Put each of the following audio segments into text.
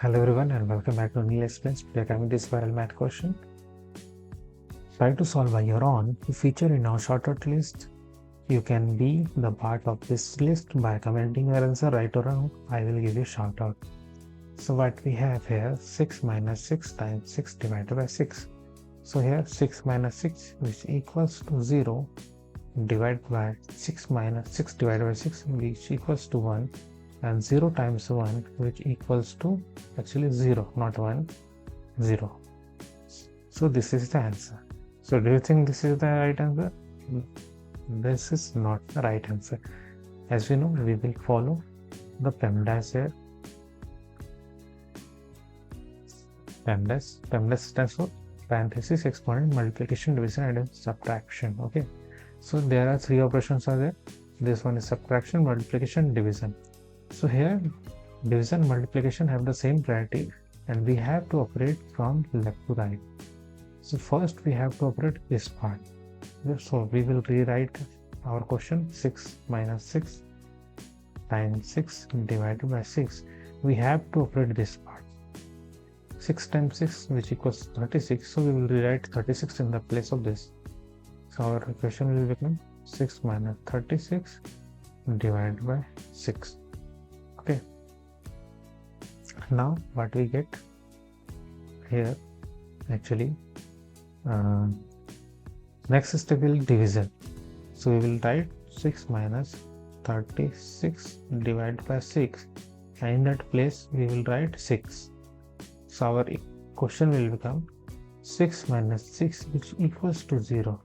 Hello everyone and welcome back to Neil Explains. We are coming to this viral math question. Try to solve by your own. To feature in our shortcut list, you can be the part of this list by commenting your answer right or wrong. I will give you a shout out. So what we have here, 6 minus 6 times 6 divided by 6. So here 6 minus 6 which equals to 0 divided by 6 minus 6 divided by 6 which equals to 1, and 0 times 1 which equals to actually 0, not 1, 0. So this is the answer. So do you think this is the right answer? This is not the right answer. As we know, we will follow the PEMDAS here. PEMDAS stands for parenthesis, exponent, multiplication, division, and subtraction. Okay. So there are three operations are there. This one is subtraction, multiplication, division. So here division, multiplication have the same priority and we have to operate from left to right. So first we have to operate this part. So we will rewrite our question 6 minus 6 times 6 divided by 6. We have to operate this part. 6 times 6 which equals 36. So we will rewrite 36 in the place of this. So our equation will become 6 minus 36 divided by 6. Okay. Now what we get here actually next step will division. So we will write 6 minus 36 divided by 6 and in that place we will write 6. So our question will become 6 minus 6 which equals to 0.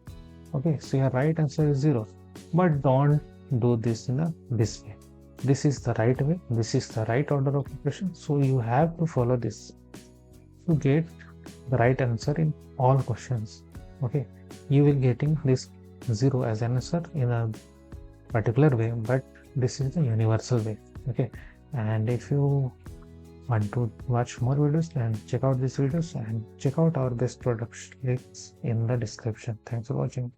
Okay, so your right answer is 0, but don't do this in this way. This is the right way, this is the right order of operation, so you have to follow this to get the right answer in all questions. Okay, you will getting this 0 as an answer in a particular way, but this is the universal way. Okay, and if you want to watch more videos, then check out these videos and check out our best products links in the description. Thanks for watching.